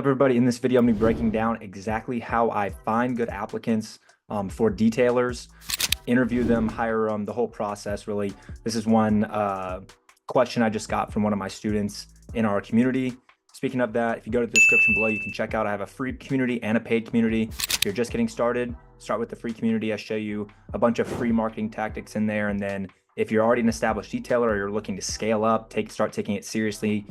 What's up, everybody? In this video, I'm going to be breaking down exactly how I find good applicants for detailers, interview them, hire them, the whole process, really. This is one question I just got from one of my students in our community. Speaking of that, if you go to the description below, you can check out, I have a free community and a paid community. If you're just getting started, start with the free community. I show you a bunch of free marketing tactics in there. And then if you're already an established detailer or you're looking to scale up, start taking it seriously,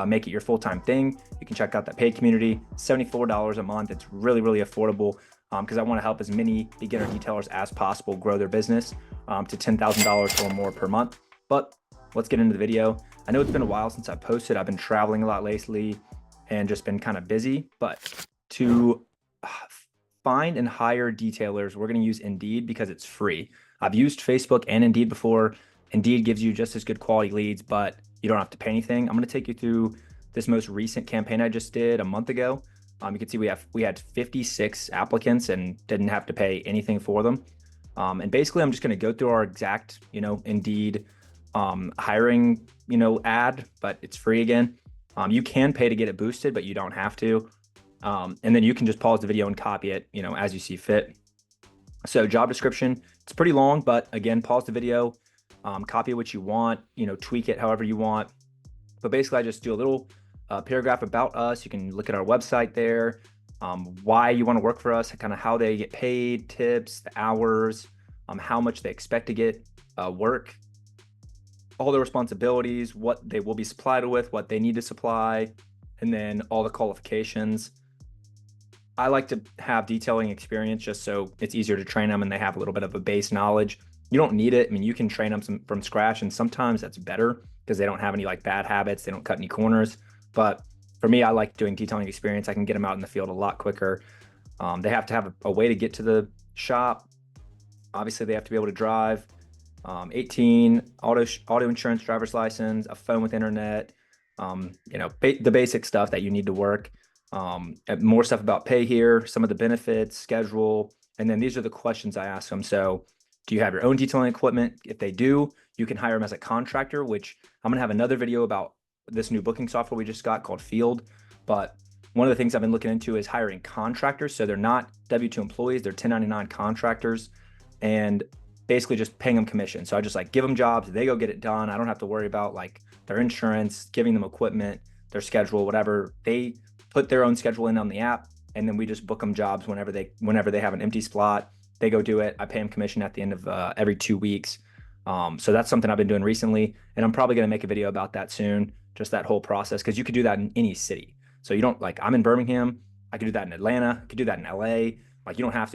make it your full-time thing, you can check out that paid community. $74 a month. It's really, really affordable because I want to help as many beginner detailers as possible grow their business to $10,000 or more per month. But let's get into the video. I know it's been a while since I posted. I've been traveling a lot lately and just been kind of busy, but to find and hire detailers, we're going to use Indeed because it's free. I've used Facebook and Indeed before. Indeed gives you just as good quality leads, but you don't have to pay anything. I'm going to take you through this most recent campaign I just did a month ago. You can see we had 56 applicants and didn't have to pay anything for them. And basically, I'm just going to go through our exact, Indeed hiring, ad, but it's free again. You can pay to get it boosted, but you don't have to. And then you can just pause the video and copy it, as you see fit. So job description, it's pretty long, but again, pause the video, copy what you want, tweak it however you want. But basically, I just do a little paragraph about us. You can look at our website there, why you want to work for us, kind of how they get paid, tips, the hours, how much they expect to get work, all the responsibilities, what they will be supplied with, what they need to supply, and then all the qualifications. I like to have detailing experience just so it's easier to train them and they have a little bit of a base knowledge. You don't need it. I mean, you can train them from scratch, and sometimes that's better because they don't have any like bad habits. They don't cut any corners. But for me, I like doing detailing experience. I can get them out in the field a lot quicker. They have to have a way to get to the shop. Obviously, they have to be able to drive. 18, auto insurance, driver's license, a phone with internet, the basic stuff that you need to work. More stuff about pay here, some of the benefits, schedule, and then these are the questions I ask them. So do you have your own detailing equipment? If they do, you can hire them as a contractor, which I'm going to have another video about this new booking software we just got called Field. But one of the things I've been looking into is hiring contractors. So they're not W-2 employees, they're 1099 contractors, and basically just paying them commission. So I just give them jobs, they go get it done. I don't have to worry about their insurance, giving them equipment, their schedule, whatever. They put their own schedule in on the app, and then we just book them jobs whenever they have an empty slot. They go do it. I pay them commission at the end of every 2 weeks. So that's something I've been doing recently, and I'm probably going to make a video about that soon, just that whole process, because you could do that in any city. So you don't I'm in Birmingham, I could do that in Atlanta, I could do that in LA. You don't have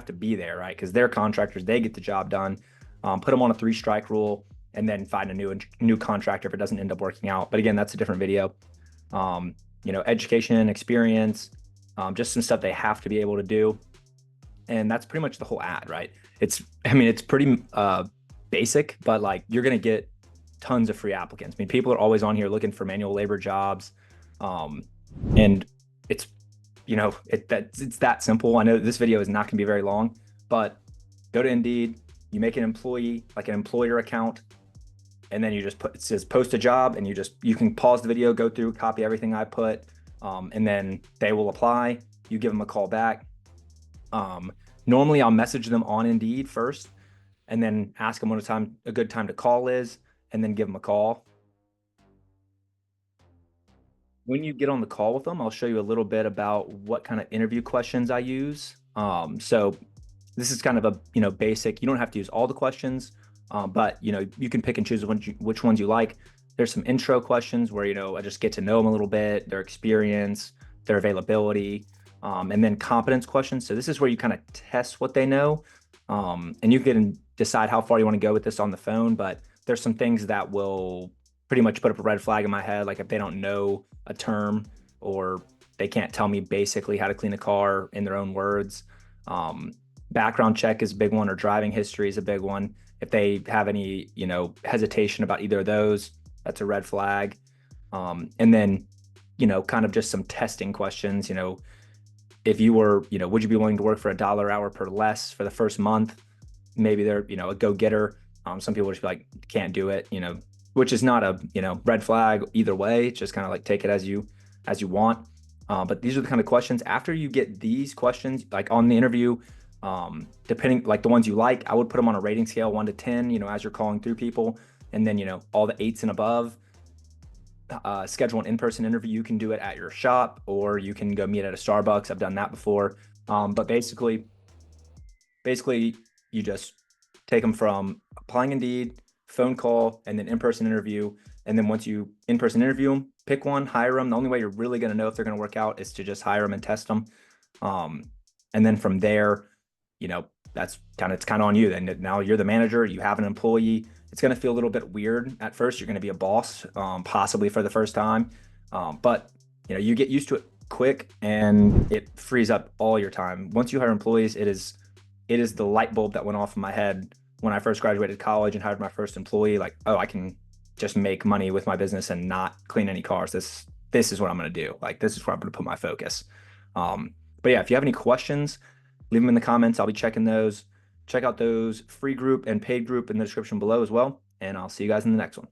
to be there, right? Because they're contractors, they get the job done. Put them on a 3-strike rule, and then find a new contractor if it doesn't end up working out. But again, that's a different video. Education, experience, just some stuff they have to be able to do. And that's pretty much the whole ad, right? It's pretty basic, but you're going to get tons of free applicants. I mean, people are always on here looking for manual labor jobs. And it's, it's that simple. I know this video is not going to be very long, but go to Indeed, you make an employee, like an employer account, and then you just it says post a job, and you can pause the video, go through, copy everything I put, and then they will apply. You give them a call back. Normally I'll message them on Indeed first, and then ask them what a good time to call is, and then give them a call. When you get on the call with them, I'll show you a little bit about what kind of interview questions I use. So this is kind of a, basic. You don't have to use all the questions, but, you can pick and choose which ones you like. There's some intro questions where, I just get to know them a little bit, their experience, their availability, and then competence questions. So this is where you kind of test what they know, and you can decide how far you want to go with this on the phone. But there's some things that will pretty much put up a red flag in my head, like if they don't know a term or they can't tell me basically how to clean a car in their own words. Background check is a big one, or driving history is a big one. If they have any, hesitation about either of those, that's a red flag. And then, kind of just some testing questions, if you were, would you be willing to work for $1 hour per less for the first month? Maybe they're, a go-getter. Some people just be like, can't do it, which is not a, red flag either way. It's just kind of take it as you want. But these are the kind of questions after you get these questions, like on the interview, depending like the ones you like, I would put them on a rating scale 1 to 10, as you're calling through people. And then, all the eights and above, schedule an in-person interview. You can do it at your shop or you can go meet at a Starbucks. I've done that before. But basically you just take them from applying Indeed, phone call, and then in-person interview. And then once you in-person interview them, pick one, hire them. The only way you're really going to know if they're going to work out is to just hire them and test them. Um, and then from there, you know, it's kind of on you. Then now you're the manager, you have an employee. It's going to feel a little bit weird at first. You're going to be a boss, possibly for the first time. But you get used to it quick and it frees up all your time. Once you hire employees, it is the light bulb that went off in my head when I first graduated college and hired my first employee. Like, oh, I can just make money with my business and not clean any cars. This is what I'm going to do. Like, this is where I'm going to put my focus. Um, but yeah, if you have any questions, leave them in the comments. I'll be checking those. Check out those free group and paid group in the description below as well. And I'll see you guys in the next one.